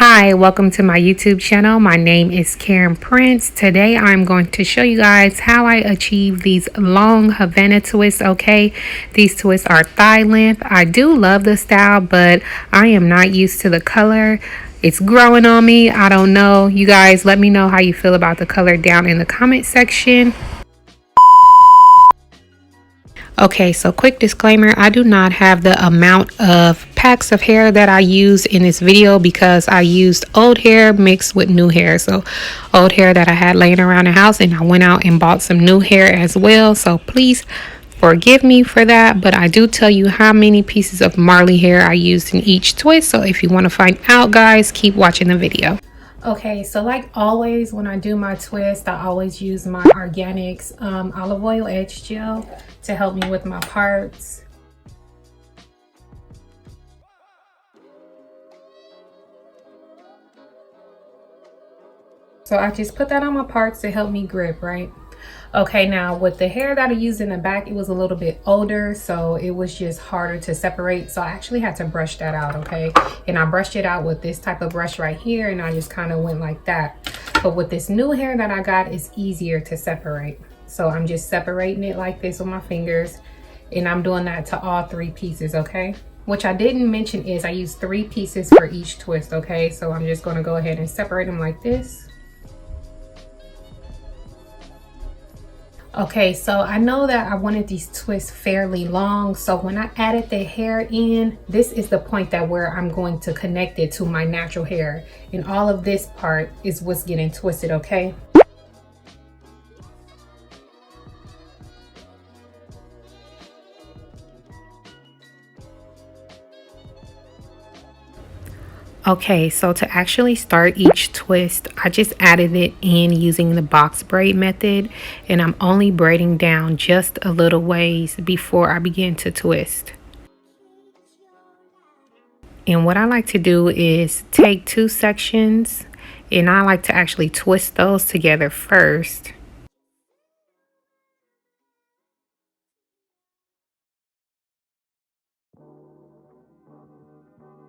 Hi, welcome to my YouTube channel. My name is Karen Prince. Today I'm going to show you guys how I achieve these long Havana twists, okay? These twists are thigh length. I do love the style, but I am not used to the color. It's growing on me. I don't know. You guys let me know how you feel about the color down in the comment section. Okay, so quick disclaimer, I do not have the amount of packs of hair that I use in this video because I used old hair mixed with new hair. So old hair that I had laying around the house, and I went out and bought some new hair as well. So please forgive me for that, but I do tell you how many pieces of Marley hair I used in each twist. So if you want to find out, guys, keep watching the video. Okay, so like always when I do my twist, I always use my Organics olive oil edge gel to help me with my parts. So I just put that on my parts to help me grip, right? Okay, now with the hair that I used in the back, it was a little bit older, so it was just harder to separate. So I actually had to brush that out, okay? And I brushed it out with this type of brush right here, and I just kind of went like that. But with this new hair that I got, it's easier to separate. So I'm just separating it like this with my fingers, and I'm doing that to all three pieces, okay? Which I didn't mention is I use 3 pieces for each twist, okay? So I'm just gonna go ahead and separate them like this. Okay, so I know that I wanted these twists fairly long, so when I added the hair in, this is the point that where I'm going to connect it to my natural hair, and all of this part is what's getting twisted, okay? Okay, so to actually start each twist, I just added it in using the box braid method, and I'm only braiding down just a little ways before I begin to twist. And what I like to do is take 2 sections, and I like to actually twist those together first.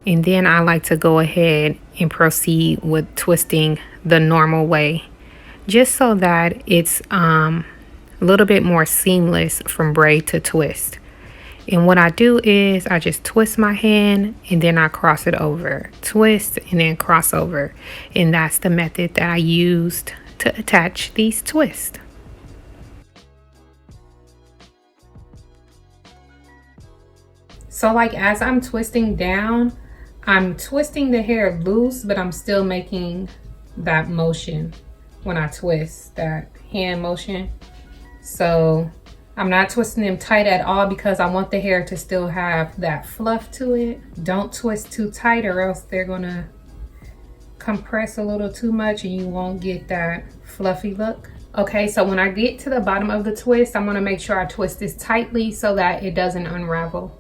And then I like to go ahead and proceed with twisting the normal way, just so that it's a little bit more seamless from braid to twist. And what I do is I just twist my hand and then I cross it over, twist and then cross over. And that's the method that I used to attach these twists. So like as I'm twisting down, I'm twisting the hair loose, but I'm still making that motion when I twist, that hand motion. So I'm not twisting them tight at all because I want the hair to still have that fluff to it. Don't twist too tight or else they're gonna compress a little too much and you won't get that fluffy look. Okay, so when I get to the bottom of the twist, I'm gonna make sure I twist this tightly so that it doesn't unravel.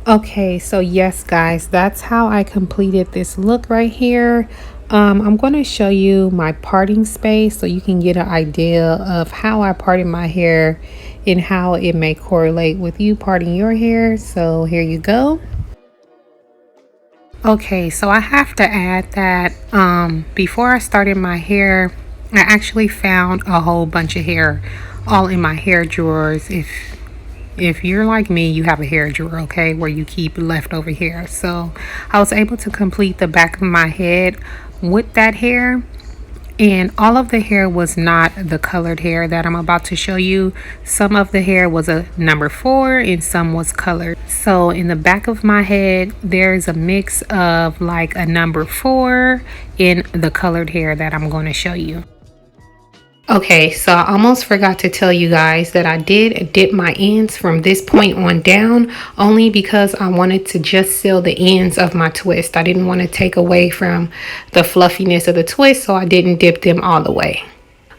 Okay, so yes guys, that's how I completed this look right here. I'm going to show you my parting space so you can get an idea of how I parted my hair and how it may correlate with you parting your hair. So here you go. Okay, so I have to add that before I started my hair, I actually found a whole bunch of hair all in my hair drawers. If you're like me, you have a hair drawer, okay, where you keep leftover hair. So I was able to complete the back of my head with that hair, and all of the hair was not the colored hair that I'm about to show you. Some of the hair was a number 4 and some was colored. So in the back of my head, there's a mix of like a number 4 in the colored hair that I'm going to show you. Okay, so I almost forgot to tell you guys that I did dip my ends from this point on down, only because I wanted to just seal the ends of my twist. I didn't want to take away from the fluffiness of the twist, so I didn't dip them all the way.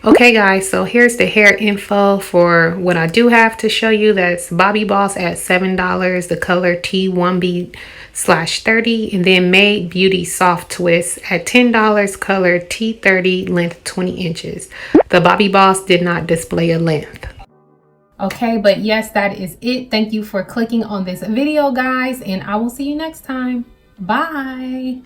Okay guys, so here's the hair info for what I do have to show you. That's Bobby Boss at $7, the color T1B/30, and then Made Beauty Soft Twist at $10, color T30, length 20 inches. The Bobby Boss did not display a length. Okay, but yes, that is it. Thank you for clicking on this video, guys, and I will see you next time. Bye.